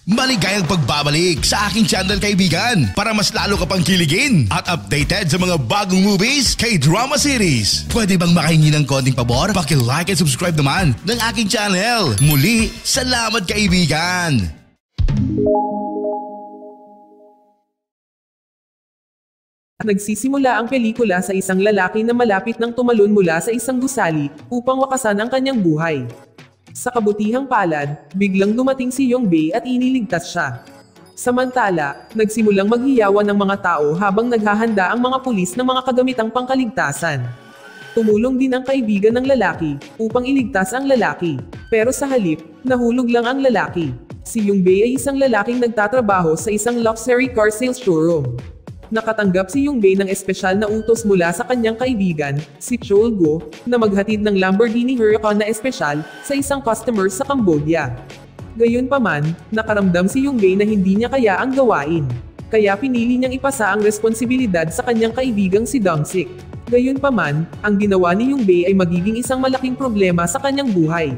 Maligayang pagbabalik sa aking channel, kaibigan, para mas lalo ka pang kiligin at updated sa mga bagong movies, K-drama series. Pwede bang makahingi ng konting pabor? Paki-like and subscribe naman ng aking channel. Muli, salamat kaibigan! Nagsisimula ang pelikula sa isang lalaki na malapit nang tumalon mula sa isang gusali upang wakasan ang kanyang buhay. Sa kabutihang palad, biglang dumating si Yongbei at iniligtas siya. Samantala, nagsimulang maghiyawan ng mga tao habang naghahanda ang mga pulis ng mga kagamitang pangkaligtasan. Tumulong din ang kaibigan ng lalaki upang iligtas ang lalaki. Pero sa halip, nahulog lang ang lalaki. Si Yongbei ay isang lalaking nagtatrabaho sa isang luxury car sales showroom. Nakatanggap si Yongbei ng espesyal na utos mula sa kanyang kaibigan, si Chol Go, na maghatid ng Lamborghini Huracan na espesyal sa isang customer sa Cambodia. Gayunpaman, nakaramdam si Yongbei na hindi niya kaya ang gawain. Kaya pinili niyang ipasa ang responsibilidad sa kanyang kaibigang si Dong-sik. Gayunpaman, ang ginawa ni Yongbei ay magiging isang malaking problema sa kanyang buhay.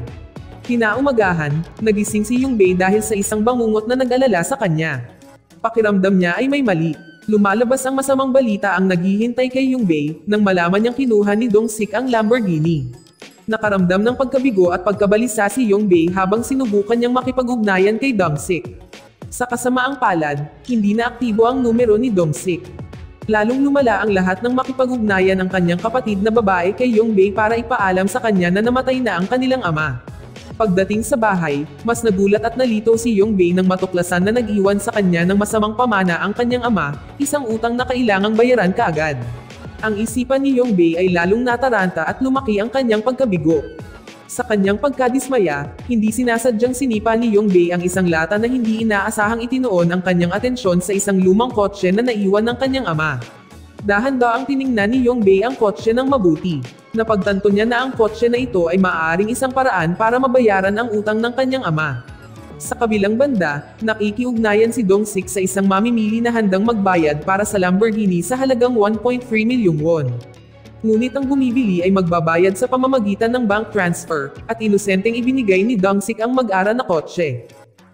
Kinaumagahan, nagising si Yongbei dahil sa isang bangungot na nag-alala sa kanya. Pakiramdam niya ay may mali. Lumalabas ang masamang balita ang naghihintay kay Yongbei nang malaman niyang kinuha ni Dong-sik ang Lamborghini. Nakaramdam ng pagkabigo at pagkabalisa si Yongbei habang sinubukan niyang makipag-ugnayan kay Dong-sik. Sa kasamaang palad, hindi na aktibo ang numero ni Dong-sik. Lalong lumala ang lahat ng makipag-ugnayan ng kanyang kapatid na babae kay Yongbei para ipaalam sa kanya na namatay na ang kanilang ama. Pagdating sa bahay, mas nagulat at nalito si Yongbei nang matuklasan na nag-iwan sa kanya ng masamang pamana ang kanyang ama, isang utang na kailangang bayaran kaagad. Ang isipan ni Yongbei ay lalong nataranta at lumaki ang kanyang pagkabigo. Sa kanyang pagkadismaya, hindi sinasadyang sinipa ni Yongbei ang isang lata na hindi inaasahang itinuon ang kanyang atensyon sa isang lumang kotse na naiwan ng kanyang ama. Dahan-daang tiningnan ni Yongbei ang kotse ng mabuti. Napagtanto niya na ang kotse na ito ay maaaring isang paraan para mabayaran ang utang ng kanyang ama. Sa kabilang banda, nakikiugnayan si Dong-sik sa isang mamimili na handang magbayad para sa Lamborghini sa halagang 1.3 milyong won. Ngunit ang bumibili ay magbabayad sa pamamagitan ng bank transfer, at inosenteng ibinigay ni Dong-sik ang mag-ara na kotse.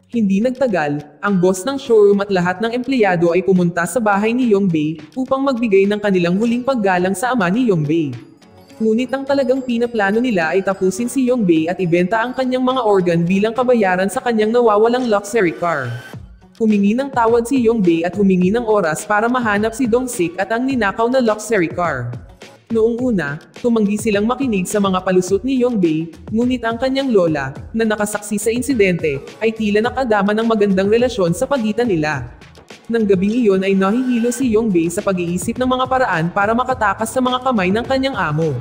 Hindi nagtagal, ang boss ng showroom at lahat ng empleyado ay pumunta sa bahay ni Yongbei upang magbigay ng kanilang huling paggalang sa ama ni Yongbei. Ngunit ang talagang pinaplano nila ay tapusin si Yongbei at ibenta ang kanyang mga organ bilang kabayaran sa kanyang nawawalang luxury car. Humingi ng tawad si Yongbei at humingi ng oras para mahanap si Dong-sik at ang ninakaw na luxury car. Noong una, tumanggi silang makinig sa mga palusot ni Yongbei, ngunit ang kanyang lola, na nakasaksi sa insidente, ay tila nakadama ng magandang relasyon sa pagitan nila. Nang gabing iyon ay nahihilo si Yongbei sa pag-iisip ng mga paraan para makatakas sa mga kamay ng kanyang amo.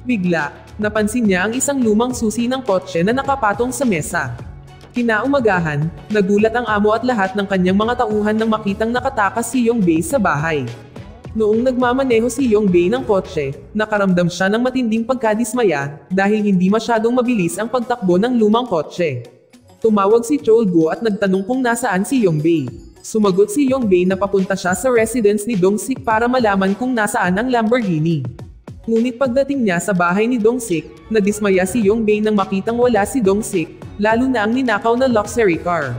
Bigla, napansin niya ang isang lumang susi ng kotse na nakapatong sa mesa. Kinaumagahan, nagulat ang amo at lahat ng kanyang mga tauhan nang makitang nakatakas si Yongbei sa bahay. Noong nagmamaneho si Yongbei ng kotse, nakaramdam siya ng matinding pagkadismaya dahil hindi masyadong mabilis ang pagtakbo ng lumang kotse. Tumawag si Chol Go at nagtanong kung nasaan si Yongbei. Sumagot si Yongbei na papunta siya sa residence ni Dong-sik para malaman kung nasaan ang Lamborghini. Ngunit pagdating niya sa bahay ni Dong-sik, nadismaya si Yongbei nang makitang wala si Dong-sik, lalo na ang ninakaw na luxury car.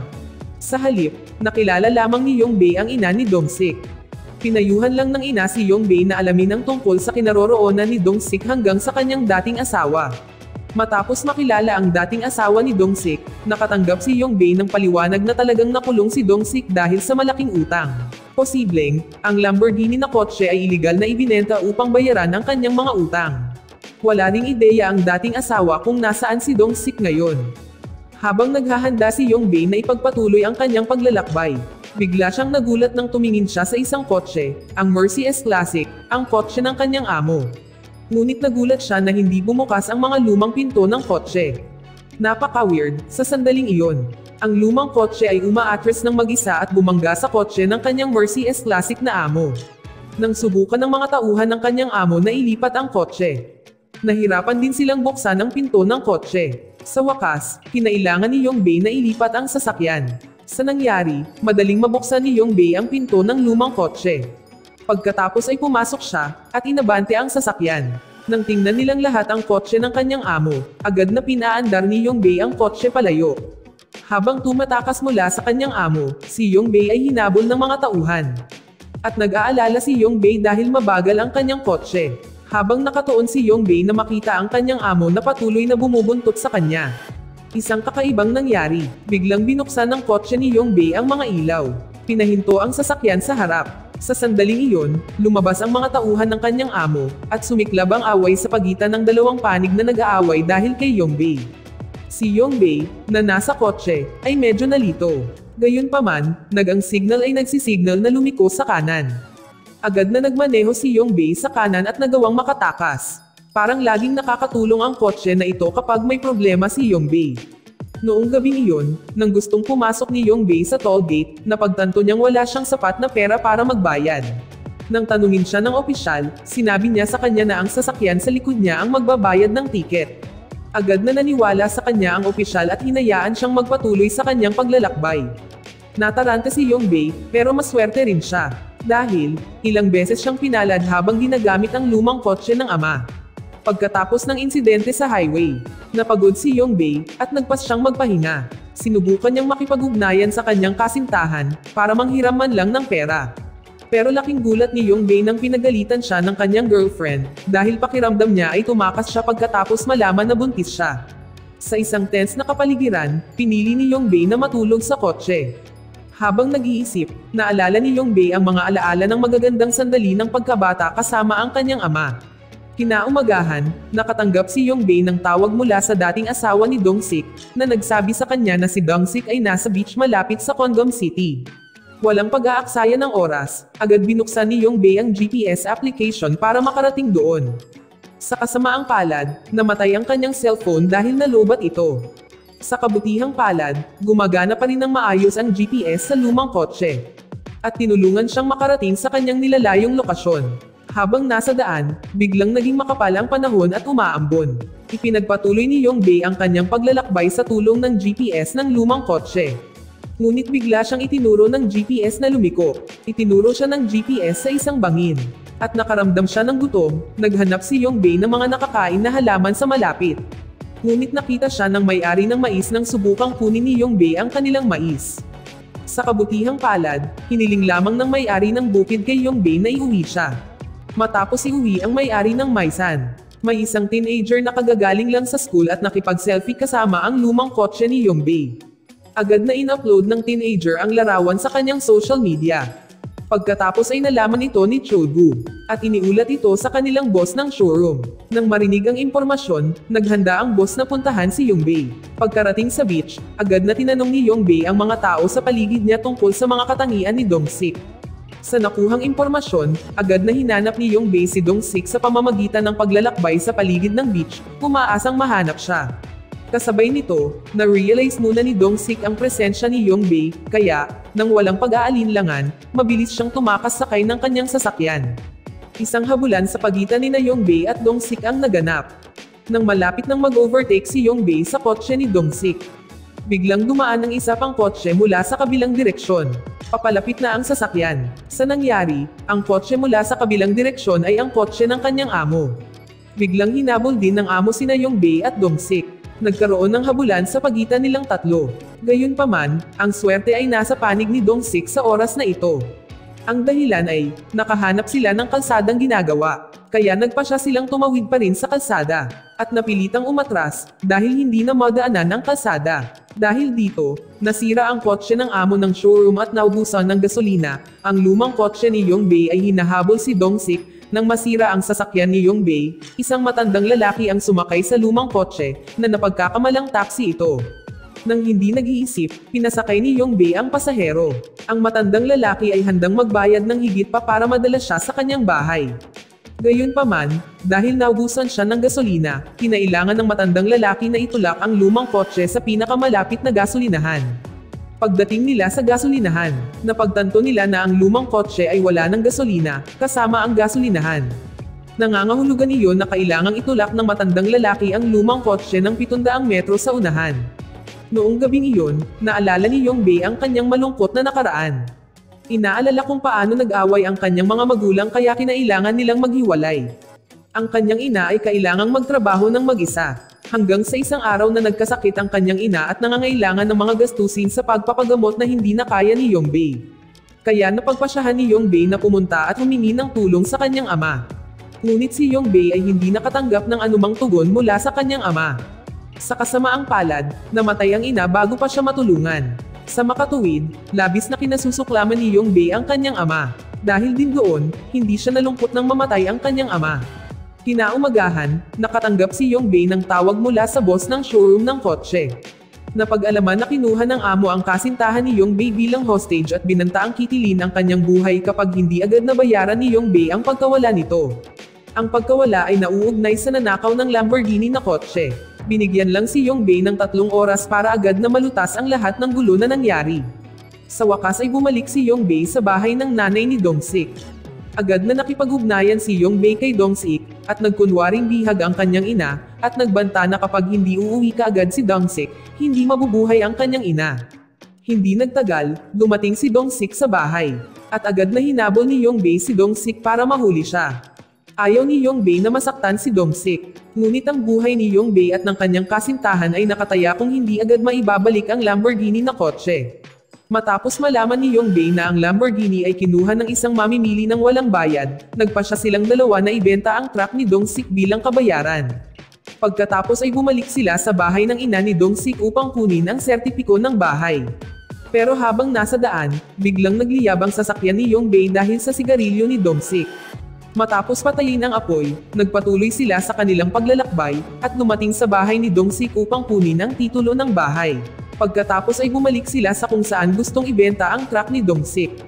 Sa halip, nakilala lamang ni Yongbei ang ina ni Dong-sik. Pinayuhan lang ng ina si Yongbei na alamin ang tungkol sa kinaroroonan ni Dong-sik hanggang sa kanyang dating asawa. Matapos makilala ang dating asawa ni Dong-sik, nakatanggap si Yongbei ng paliwanag na talagang nakulong si Dong-sik dahil sa malaking utang. Posibleng, ang Lamborghini na kotse ay iligal na ibinenta upang bayaran ang kanyang mga utang. Wala ring ideya ang dating asawa kung nasaan si Dong-sik ngayon. Habang naghahanda si Yongbei na ipagpatuloy ang kanyang paglalakbay, bigla siyang nagulat nang tumingin siya sa isang kotse, ang Mercy S Classic, ang kotse ng kanyang amo. Ngunit nagulat siya na hindi bumukas ang mga lumang pinto ng kotse. Napaka-weird, sa sandaling iyon. Ang lumang kotse ay umaatras ng mag-isa at bumangga sa kotse ng kanyang Mercy S Classic na amo. Nang subukan ng mga tauhan ng kanyang amo na ilipat ang kotse, nahirapan din silang buksan ang pinto ng kotse. Sa wakas, kinailangan ni Yongbei na ilipat ang sasakyan. Sa nangyari, madaling mabuksan ni Yongbei ang pinto ng lumang kotse. Pagkatapos ay pumasok siya, at inabante ang sasakyan. Nang tingnan nilang lahat ang kotse ng kanyang amo, agad na pinaandar ni Yongbei ang kotse palayo. Habang tumatakas mula sa kanyang amo, si Yongbei ay hinabol ng mga tauhan. At nag-aalala si Yongbei dahil mabagal ang kanyang kotse. Habang nakatuon si Yongbei na makita ang kanyang amo na patuloy na bumubuntot sa kanya. Isang kakaibang nangyari, biglang binuksan ng kotse ni Yongbei ang mga ilaw. Pinahinto ang sasakyan sa harap. Sa sandaling iyon, lumabas ang mga tauhan ng kanyang amo, at sumiklab ang away sa pagitan ng dalawang panig na nag-aaway dahil kay Yongbei. Si Yongbei, na nasa kotse, ay medyo nalito. Gayunpaman, ang signal ay nagsisignal na lumiko sa kanan. Agad na nagmaneho si Yongbei sa kanan at nagawang makatakas. Parang laging nakakatulong ang kotse na ito kapag may problema si Yongbei. Noong gabing iyon, nang gustong pumasok ni Yongbei sa toll gate, napagtanto niyang wala siyang sapat na pera para magbayad. Nang tanungin siya ng opisyal, sinabi niya sa kanya na ang sasakyan sa likod niya ang magbabayad ng tiket. Agad na naniwala sa kanya ang opisyal at hinayaan siyang magpatuloy sa kanyang paglalakbay. Nataranta si Yongbei, pero maswerte rin siya. Dahil, ilang beses siyang pinalad habang ginagamit ang lumang kotse ng ama. Pagkatapos ng insidente sa highway, napagod si Yongbei, at nagpas siyang magpahinga. Sinubukan niyang makipag-ugnayan sa kanyang kasintahan, para manghiram man lang ng pera. Pero laking gulat ni Yongbei nang pinagalitan siya ng kanyang girlfriend, dahil pakiramdam niya ay tumakas siya pagkatapos malaman na buntis siya. Sa isang tense na kapaligiran, pinili ni Yongbei na matulog sa kotse. Habang nag-iisip, naalala ni Yongbei ang mga alaala ng magagandang sandali ng pagkabata kasama ang kanyang ama. Kinaumagahan, nakatanggap si Yongbei ng tawag mula sa dating asawa ni Dong-sik, na nagsabi sa kanya na si Dong-sik ay nasa beach malapit sa Condom City. Walang pag-aaksaya ng oras, agad binuksan ni Yongbei ang GPS application para makarating doon. Sa kasamaang palad, namatay ang kanyang cellphone dahil nalobat ito. Sa kabutihang palad, gumagana pa rin ng maayos ang GPS sa lumang kotse. At tinulungan siyang makarating sa kanyang nilalayong lokasyon. Habang nasa daan, biglang naging makapal ang panahon at umaambon. Ipinagpatuloy ni Yongbei ang kanyang paglalakbay sa tulong ng GPS ng lumang kotse. Ngunit bigla siyang itinuro ng GPS na lumiko. Itinuro siya ng GPS sa isang bangin. At nakaramdam siya ng gutom, naghanap si Yongbei ng mga nakakain na halaman sa malapit. Ngunit nakita siya ng may-ari ng mais nang subukang kunin ni Yongbei ang kanilang mais. Sa kabutihang palad, hiniling lamang ng may-ari ng bukid kay Yongbei na iuwi siya. Matapos iuwi ang may-ari ng maisan, may isang teenager na kagagaling lang sa school at nakipag-selfie kasama ang lumang kotse ni Yongbei. Agad na in-upload ng teenager ang larawan sa kanyang social media. Pagkatapos ay nalaman ito ni Chogu, at iniulat ito sa kanilang boss ng showroom. Nang marinig ang impormasyon, naghanda ang boss na puntahan si Yongbei. Pagkarating sa beach, agad na tinanong ni Yongbei ang mga tao sa paligid niya tungkol sa mga katangian ni Dong-sik. Sa nakuhang impormasyon, agad na hinanap ni Yongbei si Dong-sik sa pamamagitan ng paglalakbay sa paligid ng beach, umaasang mahanap siya. Kasabay nito, na-realize muna ni Dong-sik ang presensya ni Yongbei, kaya, nang walang pag-aalinlangan, mabilis siyang tumakas sakay ng kanyang sasakyan. Isang habulan sa pagitan ni Yongbei at Dong-sik ang naganap. Nang malapit nang mag-overtake si Yongbei sa kotse ni Dong-sik, biglang dumaan ang isa pang kotse mula sa kabilang direksyon. Papalapit na ang sasakyan. Sa nangyari, ang kotse mula sa kabilang direksyon ay ang kotse ng kanyang amo. Biglang hinabol din ng amo sina Yongbei at Dong-sik. Nagkaroon ng habulan sa pagitan nilang tatlo. Gayunpaman, ang swerte ay nasa panig ni Dong-sik sa oras na ito. Ang dahilan ay, nakahanap sila ng kalsadang ginagawa. Kaya nagpasya silang tumawid pa rin sa kalsada. At napilitang umatras, dahil hindi na madaanan ang kalsada. Dahil dito, nasira ang kotse ng amo ng showroom at naubusan ng gasolina. Ang lumang kotse ni Yongbei ay hinahabol si Dong-sik. Nang masira ang sasakyan ni Yongbei, isang matandang lalaki ang sumakay sa lumang kotse, na napagkakamalang taxi ito. Nang hindi nag-iisip, pinasakay ni Yongbei ang pasahero. Ang matandang lalaki ay handang magbayad ng higit pa para madala siya sa kanyang bahay. Gayunpaman, dahil naubusan siya ng gasolina, kinailangan ng matandang lalaki na itulak ang lumang kotse sa pinakamalapit na gasolinahan. Pagdating nila sa gasolinahan, napagtanto nila na ang lumang kotse ay wala ng gasolina, kasama ang gasolinahan. Nangangahulugan iyon na kailangang itulak ng matandang lalaki ang lumang kotse ng 700 metro sa unahan. Noong gabing iyon, naalala ni Yongbei ang kanyang malungkot na nakaraan. Inaalala kung paano nag-away ang kanyang mga magulang kaya kinailangan nilang maghiwalay. Ang kanyang ina ay kailangang magtrabaho ng mag-isa. Hanggang sa isang araw na nagkasakit ang kanyang ina at nangangailangan ng mga gastusin sa pagpapagamot na hindi na kaya ni Yongbei. Kaya napagpasyahan ni Yongbei na pumunta at humingi ng tulong sa kanyang ama. Ngunit si Yongbei ay hindi nakatanggap ng anumang tugon mula sa kanyang ama. Sa kasamaang palad, namatay ang ina bago pa siya matulungan. Sa makatuwid, labis na kinasusuklaman ni Yongbei ang kanyang ama. Dahil din doon, hindi siya nalungkot nang mamatay ang kanyang ama. Kinaumagahan, nakatanggap si Yongbei ng tawag mula sa boss ng showroom ng kotse. Napag-alaman na kinuha ng amo ang kasintahan ni Yongbei bilang hostage at binanta ang kitilin ang kanyang buhay kapag hindi agad nabayaran ni Yongbei ang pagkawala nito. Ang pagkawala ay nauugnay sa nanakaw ng Lamborghini na kotse. Binigyan lang si Yongbei ng 3 oras para agad na malutas ang lahat ng gulo na nangyari. Sa wakas ay bumalik si Yongbei sa bahay ng nanay ni Dong-sik. Agad na nakipag-ugnayan si Yongbei kay Dong-sik, at nagkunwaring bihag ang kanyang ina, at nagbanta na kapag hindi uuwi kaagad si Dong-sik, hindi mabubuhay ang kanyang ina. Hindi nagtagal, dumating si Dong-sik sa bahay, at agad na hinabol ni Yongbei si Dong-sik para mahuli siya. Ayaw ni Yongbei na masaktan si Dong-sik, ngunit ang buhay ni Yongbei at ng kanyang kasintahan ay nakataya kung hindi agad maibabalik ang Lamborghini na kotse. Matapos malaman ni Yongbei na ang Lamborghini ay kinuha ng isang mamimili ng walang bayad, nagpasya silang dalawa na ibenta ang truck ni Dong-sik bilang kabayaran. Pagkatapos ay bumalik sila sa bahay ng ina ni Dong-sik upang kunin ang sertipiko ng bahay. Pero habang nasa daan, biglang nagliyab ang sasakyan ni Yongbei dahil sa sigarilyo ni Dong-sik. Matapos patayin ang apoy, nagpatuloy sila sa kanilang paglalakbay, at dumating sa bahay ni Dong-sik upang kunin ang titulo ng bahay. Pagkatapos ay bumalik sila sa kung saan gustong ibenta ang truck ni Dong-sik.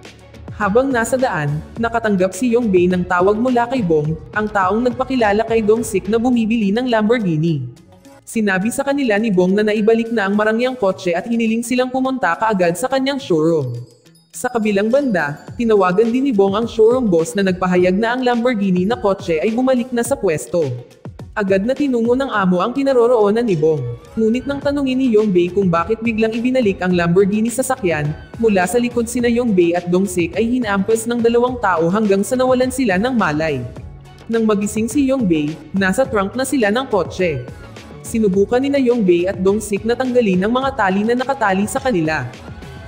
Habang nasa daan, nakatanggap si Yongbei ng tawag mula kay Bong, ang taong nagpakilala kay Dong-sik na bumibili ng Lamborghini. Sinabi sa kanila ni Bong na naibalik na ang marangyang kotse at hiniling silang pumunta kaagad sa kanyang showroom. Sa kabilang banda, tinawagan din ni Bong ang showroom boss na nagpahayag na ang Lamborghini na kotse ay bumalik na sa pwesto. Agad na tinungo ng amo ang kinaroroonan ni Bong. Ngunit nang tanungin ni Yongbei kung bakit biglang ibinalik ang Lamborghini sa sakyan, mula sa likod sina Yongbei at Dong-sik ay hinampas ng 2 tao hanggang sa nawalan sila ng malay. Nang magising si Yongbei, nasa trunk na sila ng kotse. Sinubukan ni Yongbei at Dong-sik na tanggalin ang mga tali na nakatali sa kanila.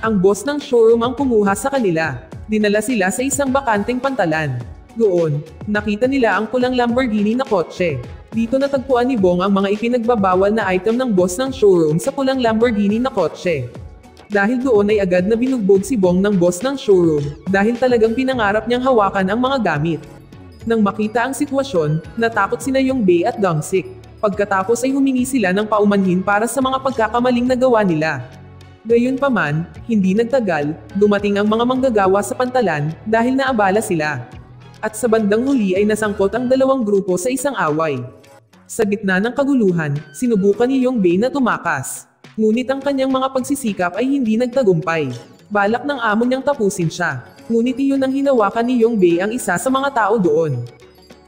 Ang boss ng showroom ang kumuha sa kanila. Dinala sila sa isang bakanteng pantalan. Doon, nakita nila ang pulang Lamborghini na kotse. Dito natagpuan ni Bong ang mga ipinagbabawal na item ng boss ng showroom sa pulang Lamborghini na kotse. Dahil doon ay agad na binugbog si Bong ng boss ng showroom, dahil talagang pinangarap niyang hawakan ang mga gamit. Nang makita ang sitwasyon, natakot sina Yongbei at Dong-sik. Pagkatapos ay humingi sila ng paumanhin para sa mga pagkakamaling nagawa nila. Gayunpaman, hindi nagtagal, dumating ang mga manggagawa sa pantalan, dahil naabala sila. At sa bandang huli ay nasangkot ang 2 grupo sa isang away. Sa gitna ng kaguluhan, sinubukan ni Yongbei na tumakas. Ngunit ang kanyang mga pagsisikap ay hindi nagtagumpay. Balak ng amo niyang tapusin siya. Ngunit iyon ang hinawakan ni Yongbei ang isa sa mga tao doon.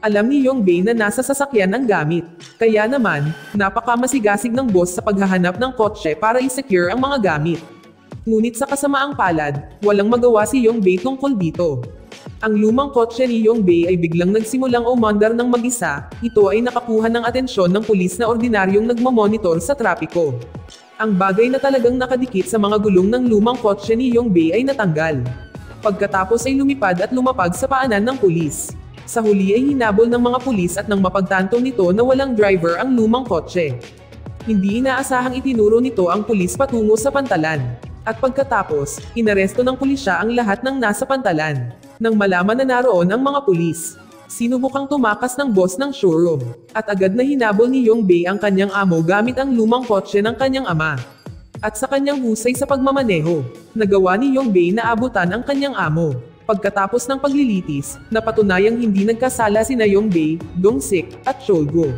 Alam ni Yongbei na nasa sasakyan ang gamit. Kaya naman, napakamasigasig ng boss sa paghahanap ng kotse para i-secure ang mga gamit. Ngunit sa kasamaang palad, walang magawa si Yongbei tungkol dito. Ang lumang kotse ni Yongbei ay biglang nagsimulang umandar ng mag-isa. Ito ay nakakuha ng atensyon ng pulis na ordinaryong nagmamonitor sa trapiko. Ang bagay na talagang nakadikit sa mga gulong ng lumang kotse ni Yongbei ay natanggal. Pagkatapos ay lumipad at lumapag sa paanan ng pulis. Sa huli ay hinabol ng mga pulis at nang mapagtanto nito na walang driver ang lumang kotse. Hindi inaasahang itinuro nito ang pulis patungo sa pantalan. At pagkatapos, inaresto ng pulisya ang lahat ng nasa pantalan. Nang malaman na naroon ang mga pulis, sinubukang tumakas ng boss ng showroom, at agad na hinabol ni Yongbei ang kanyang amo gamit ang lumang kotse ng kanyang ama. At sa kanyang husay sa pagmamaneho, nagawa ni Yongbei na abutan ang kanyang amo. Pagkatapos ng paglilitis, napatunayang hindi nagkasala sina Yongbei, Dong-sik, at Cholgo.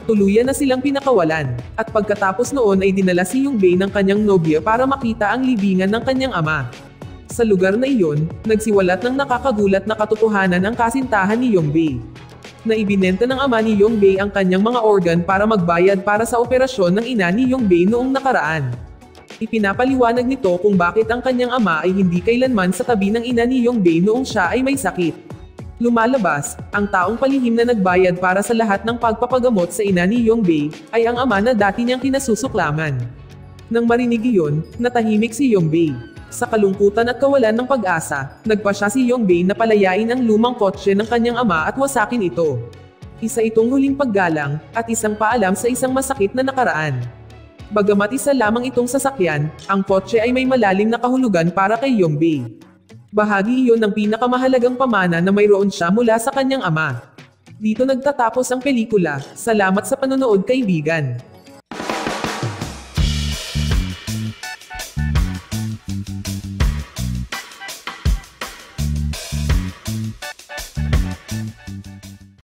Tuluyan na silang pinakawalan, at pagkatapos noon ay dinala si Yongbei ng kanyang nobya para makita ang libingan ng kanyang ama. Sa lugar na iyon, nagsiwalat ng nakakagulat na katotohanan ang kasintahan ni Yongbei. Na ibinenta ng ama ni Yongbei ang kanyang mga organ para magbayad para sa operasyon ng ina ni Yongbei noong nakaraan. Ipinapaliwanag nito kung bakit ang kanyang ama ay hindi kailanman sa tabi ng ina ni Yongbei noong siya ay may sakit. Lumalabas, ang taong palihim na nagbayad para sa lahat ng pagpapagamot sa ina ni Yongbei, ay ang ama na dati niyang kinasusuklaman. Nang marinig iyon, natahimik si Yongbei. Sa kalungkutan at kawalan ng pag-asa, nagpa siya si Yongbei na palayain ang lumang kotse ng kanyang ama at wasakin ito. Isa itong huling paggalang, at isang paalam sa isang masakit na nakaraan. Bagamat isa lamang itong sasakyan, ang kotse ay may malalim na kahulugan para kay Yongbei. Bahagi iyon ng pinakamahalagang pamana na mayroon siya mula sa kanyang ama. Dito nagtatapos ang pelikula. Salamat sa panonood, kaibigan.